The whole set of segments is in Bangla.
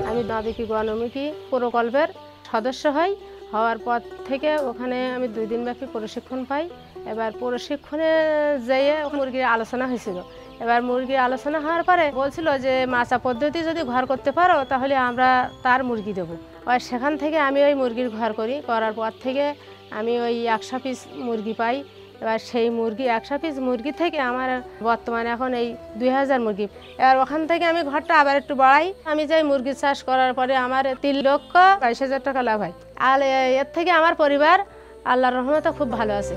আমি নাবিকি গণমুখী প্রকল্পের সদস্য হওয়ার পর থেকে ওখানে আমি 2 দিনব্যাপী প্রশিক্ষণ পাই। এবার প্রশিক্ষণে যেয়ে মুরগির আলোচনা হয়েছিল। এবার মুরগির আলোচনা হওয়ার পরে বলছিল যে মাচা পদ্ধতি যদি ঘর করতে পারো তাহলে আমরা তার মুরগি দেবো। আর সেখান থেকে আমি ওই মুরগির ঘর করার পর থেকে আমি ওই 100 পিস মুরগি পাই। এবার সেই মুরগি 100 পিস মুরগি থেকে আমার বর্তমানে এখন এই 2000 মুরগি। এবার ওখান থেকে আমি ঘরটা আবার একটু বাড়াই। আমি যাই মুরগি চাষ করার পরে আমার 3,22,000 টাকা লাভ হয়। আর এর থেকে আমার পরিবার আল্লাহর রহমতে খুব ভালো আছে।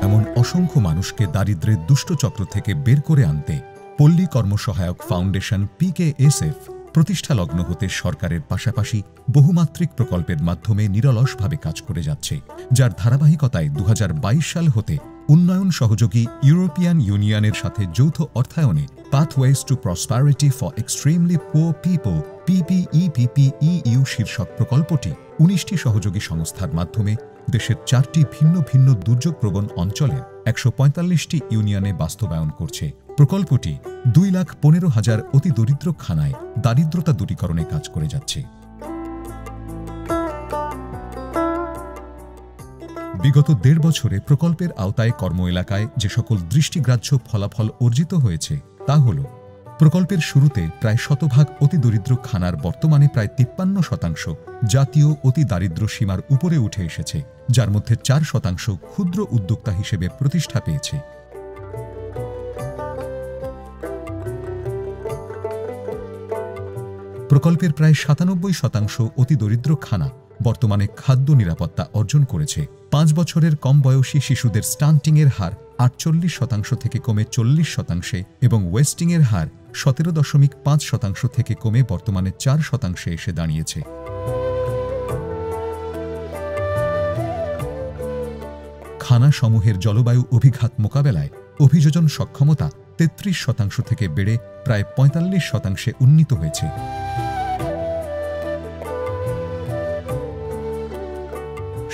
এমন অসংখ্য মানুষকে দারিদ্র্যের দুষ্টচক্র থেকে বের করে আনতে পল্লী কর্মসহায়ক ফাউন্ডেশন PKSF প্রতিষ্ঠালগ্ন হতে সরকারের পাশাপাশি বহুমাত্রিক প্রকল্পের মাধ্যমে নিরলসভাবে কাজ করে যাচ্ছে, যার ধারাবাহিকতায় 2022 সাল হতে উন্নয়ন সহযোগী ইউরোপিয়ান ইউনিয়নের সাথে যৌথ অর্থায়নে pathways to prosperity for extremely poor people PPEPPEU শীর্ষক প্রকল্পটি 19টি সহযোগী সংস্থার মাধ্যমে দেশের 4টি ভিন্ন ভিন্ন দুর্যোগপ্রবণ অঞ্চলের 145টি ইউনিয়নে বাস্তবায়ন করছে। প্রকল্পটি 2,15,000 অতি দরিদ্র খানায় দারিদ্রতা দূরীকরণে কাজ করে যাচ্ছে। বিগত 1.5 বছরে প্রকল্পের আওতায় কর্ম এলাকায় যে সকল দৃষ্টিগ্রাহ্য ফলাফল অর্জিত হয়েছে তা হল, প্রকল্পের শুরুতে প্রায় 100% অতি দরিদ্র খানার বর্তমানে প্রায় 53% জাতীয় অতি দারিদ্র সীমার উপরে উঠে এসেছে, যার মধ্যে 4% ক্ষুদ্র উদ্যোক্তা হিসেবে প্রতিষ্ঠা পেয়েছে। প্রকল্পের প্রায় 97% অতি দরিদ্র খানা বর্তমানে খাদ্য নিরাপত্তা অর্জন করেছে। 5 বছরের কম বয়সী শিশুদের স্টান্টিংয়ের হার 48% থেকে কমে 40% এবং ওয়েস্টিংয়ের হার 17.5% থেকে কমে বর্তমানে 4% এসে দাঁড়িয়েছে। খানা সমূহের জলবায়ু অভিঘাত মোকাবেলায় অভিযোজন সক্ষমতা 33% থেকে বেড়ে প্রায় 45% উন্নীত হয়েছে।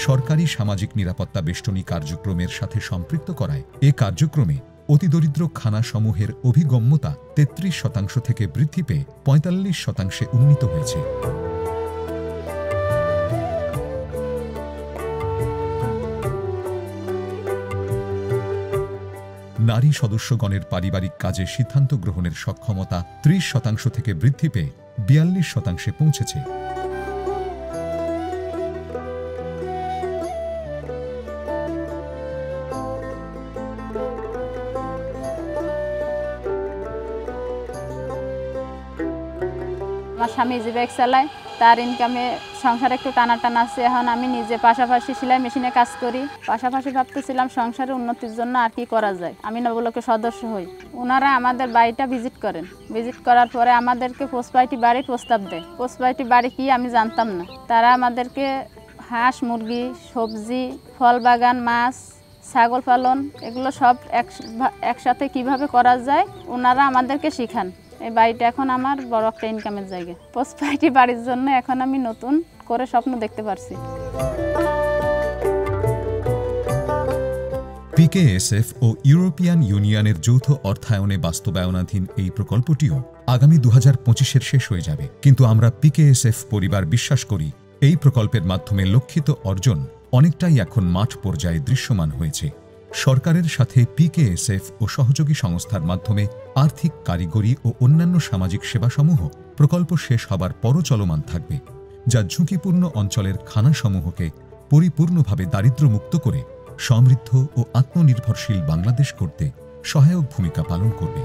সরকারি সামাজিক নিরাপত্তা বেষ্টনী কার্যক্রমের সাথে সম্পৃক্ত করায় এ কার্যক্রমে অতিদরিদ্র খানা সমূহের অভিগম্যতা 33% থেকে বৃদ্ধি পেয়ে 45% উন্নীত হয়েছে। নারী সদস্যগণের পারিবারিক কাজে সিদ্ধান্ত গ্রহণের সক্ষমতা 30% থেকে বৃদ্ধি পেয়ে 42% পৌঁছেছে। আমার স্বামী যে বাইক চালায়, তার ইনকামে সংসারে একটু টানা আছে। এখন আমি নিজে পাশাপাশি সেলাই মেশিনে কাজ করি। পাশাপাশি ভাবতেছিলাম সংসারের উন্নতির জন্য আর কি করা যায়। আমি নবলকের সদস্য হই। ওনারা আমাদের বাড়িটা ভিজিট করেন। ভিজিট করার পরে আমাদেরকে পোস্টপাইটি বাড়ির প্রস্তাব দেয়। পোস্টপাইটি বাড়ি কি আমি জানতাম না। তারা আমাদেরকে হাঁস, মুরগি, সবজি, ফল বাগান, মাছ, ছাগল পালন এগুলো সব একসাথে কিভাবে করা যায় ওনারা আমাদেরকে শেখান। এই বাড়িটা এখন আমার বড় একটা ইনকামের জায়গা। পোস্টপাইটি বাড়ির জন্য এখন আমি নতুন করে স্বপ্ন দেখতে পারছি। PKSF ও ইউরোপিয়ান ইউনিয়নের যৌথ অর্থায়নে বাস্তবায়নাধীন এই প্রকল্পটিও আগামী 2025-এর শেষ হয়ে যাবে। কিন্তু আমরা PKSF পরিবার বিশ্বাস করি এই প্রকল্পের মাধ্যমে লক্ষিত অর্জন অনেকটাই এখন মাঠ পর্যায়ে দৃশ্যমান হয়েছে। সরকারের সাথে PKSF ও সহযোগী সংস্থার মাধ্যমে আর্থিক, কারিগরি ও অন্যান্য সামাজিক সেবাসমূহ প্রকল্প শেষ হবার পরও চলমান থাকবে, যা ঝুঁকিপূর্ণ অঞ্চলের খানাসমূহকে পরিপূর্ণভাবে দারিদ্র্যমুক্ত করে সমৃদ্ধ ও আত্মনির্ভরশীল বাংলাদেশ করতে সহায়ক ভূমিকা পালন করবে।